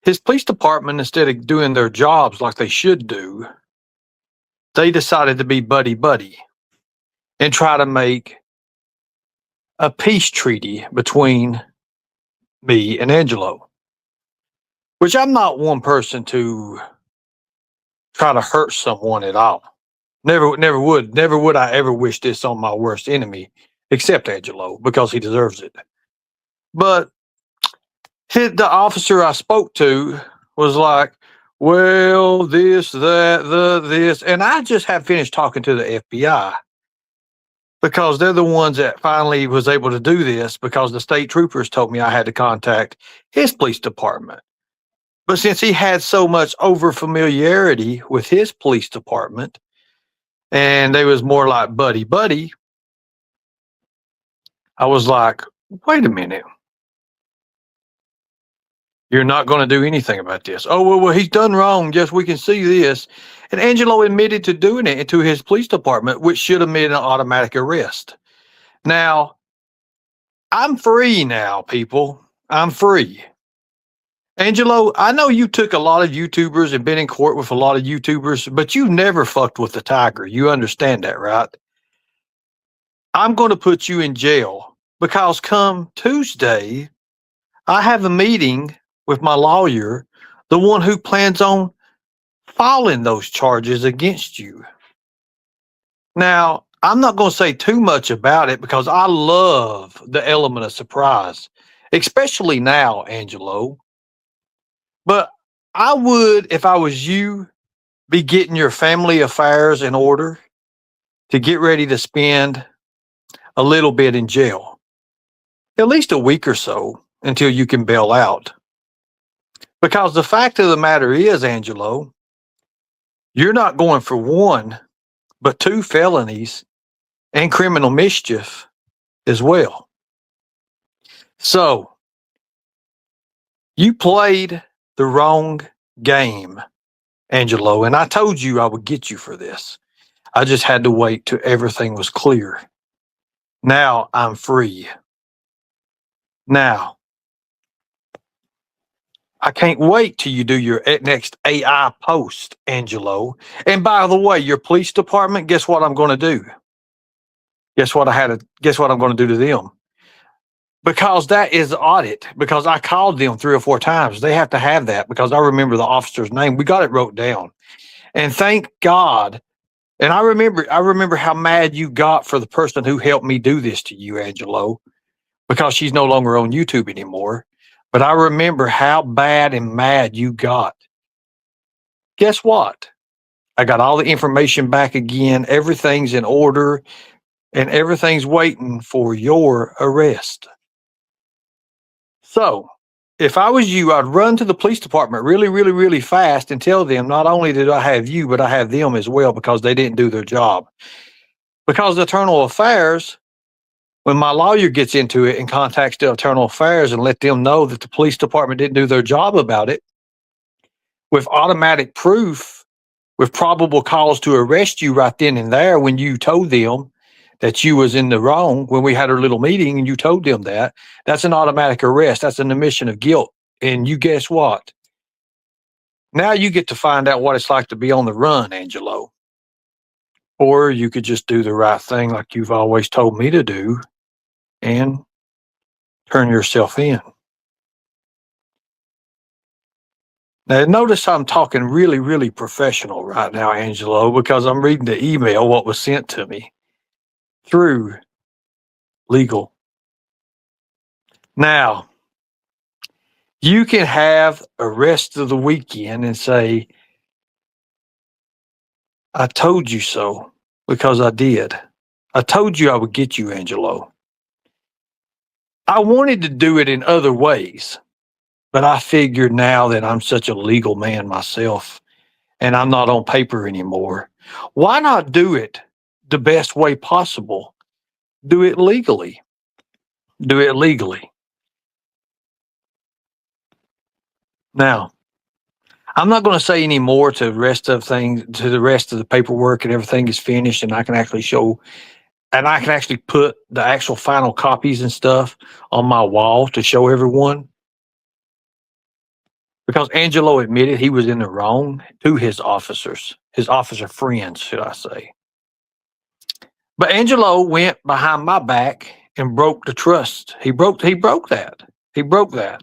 His police department, instead of doing their jobs like they should do, they decided to be buddy buddy and try to make a peace treaty between me and Angelo, which I'm not one person to try to hurt someone at all. Never would I ever wish this on my worst enemy, except Angelo, because he deserves it. But the officer I spoke to was like, well, this, that, this. And I just had finished talking to the FBI because they're the ones that finally was able to do this because the state troopers told me I had to contact his police department. But since he had so much over familiarity with his police department and they was more like buddy buddy, I was like, wait a minute. You're not going to do anything about this. Oh, well, he's done wrong. Yes, we can see this. And Angelo admitted to doing it into his police department, which should have made an automatic arrest. Now, I'm free now, people. I'm free. Angelo, I know you took a lot of YouTubers and been in court with a lot of YouTubers, but you never fucked with the tiger. You understand that, right? I'm going to put you in jail because come Tuesday, I have a meeting with my lawyer, the one who plans on filing those charges against you. Now, I'm not going to say too much about it because I love the element of surprise, especially now, Angelo. But I would, if I was you, be getting your family affairs in order to get ready to spend a little bit in jail, at least a week or so until you can bail out. Because the fact of the matter is, Angelo, you're not going for one, but 2 felonies and criminal mischief as well. So you played the wrong game, Angelo, and I told you I would get you for this. I just had to wait till everything was clear. Now I'm free. Now, I can't wait till you do your next AI post, Angelo. And by the way, your police department, guess what I'm going to do? Guess what I'm going to do to them? Because that is audit, because I called them 3 or 4 times. They have to have that because I remember the officer's name. We got it wrote down. And thank God. And I remember how mad you got for the person who helped me do this to you, Angelo, because she's no longer on YouTube anymore. But I remember how bad and mad you got. Guess what? I got all the information back again. Everything's in order and everything's waiting for your arrest. So if I was you, I'd run to the police department really, really, really fast and tell them not only did I have you, but I have them as well because they didn't do their job. Because the Internal Affairs, when my lawyer gets into it and contacts the Internal Affairs and let them know that the police department didn't do their job about it, with automatic proof, with probable cause to arrest you right then and there when you told them that you was in the wrong, when we had our little meeting and you told them that, that's an automatic arrest. That's an admission of guilt. And you guess what? Now you get to find out what it's like to be on the run, Angelo. Or you could just do the right thing like you've always told me to do and turn yourself in. Now, notice I'm talking really, really professional right now, Angelo, because I'm reading the email, what was sent to me through legal. Now, you can have a rest of the weekend and say, I told you so, because I did. I told you I would get you, Angelo. I wanted to do it in other ways, but I figured now that I'm such a legal man myself and I'm not on paper anymore, why not do it the best way possible? Do it legally. Do it legally. Now, I'm not going to say any more to the rest of the paperwork and everything is finished and I can actually show and I can actually put the actual final copies and stuff on my wall to show everyone. because Angelo admitted he was in the wrong to his officers, his officer friends, should I say. But Angelo went behind my back and broke the trust. He broke that. He broke that.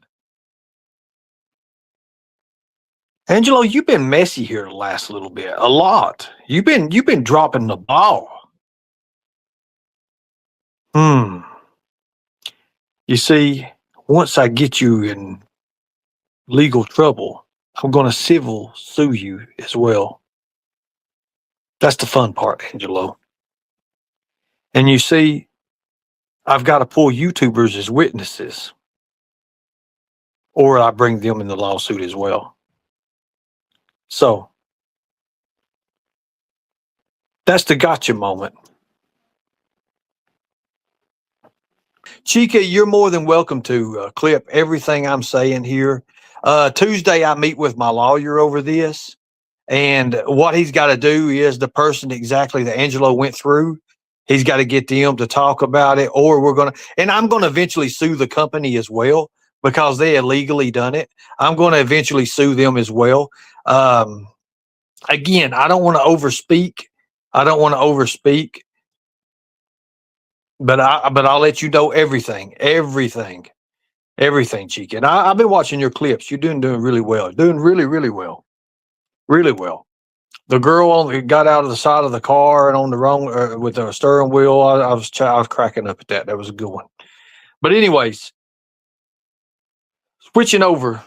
Angelo, you've been messy here the last little bit. A lot. You've been dropping the ball. Hmm. You see, once I get you in legal trouble, I'm going to civil sue you as well. That's the fun part, Angelo. And you see, I've got to pull YouTubers as witnesses, or I bring them in the lawsuit as well. So that's the gotcha moment. Chica, you're more than welcome to clip everything I'm saying here. Tuesday, I meet with my lawyer over this. And what he's got to do is the person exactly that Angelo went through, he's got to get them to talk about it, or I'm going to eventually sue the company as well because they illegally done it. I'm going to eventually sue them as well. Again, I don't want to overspeak. But I'll let you know everything, Chica. And I've been watching your clips. You're doing really well, doing really, really well, really well. The girl got out of the side of the car and on the wrong with the steering wheel. I was cracking up at that. That was a good one. But anyways, switching over.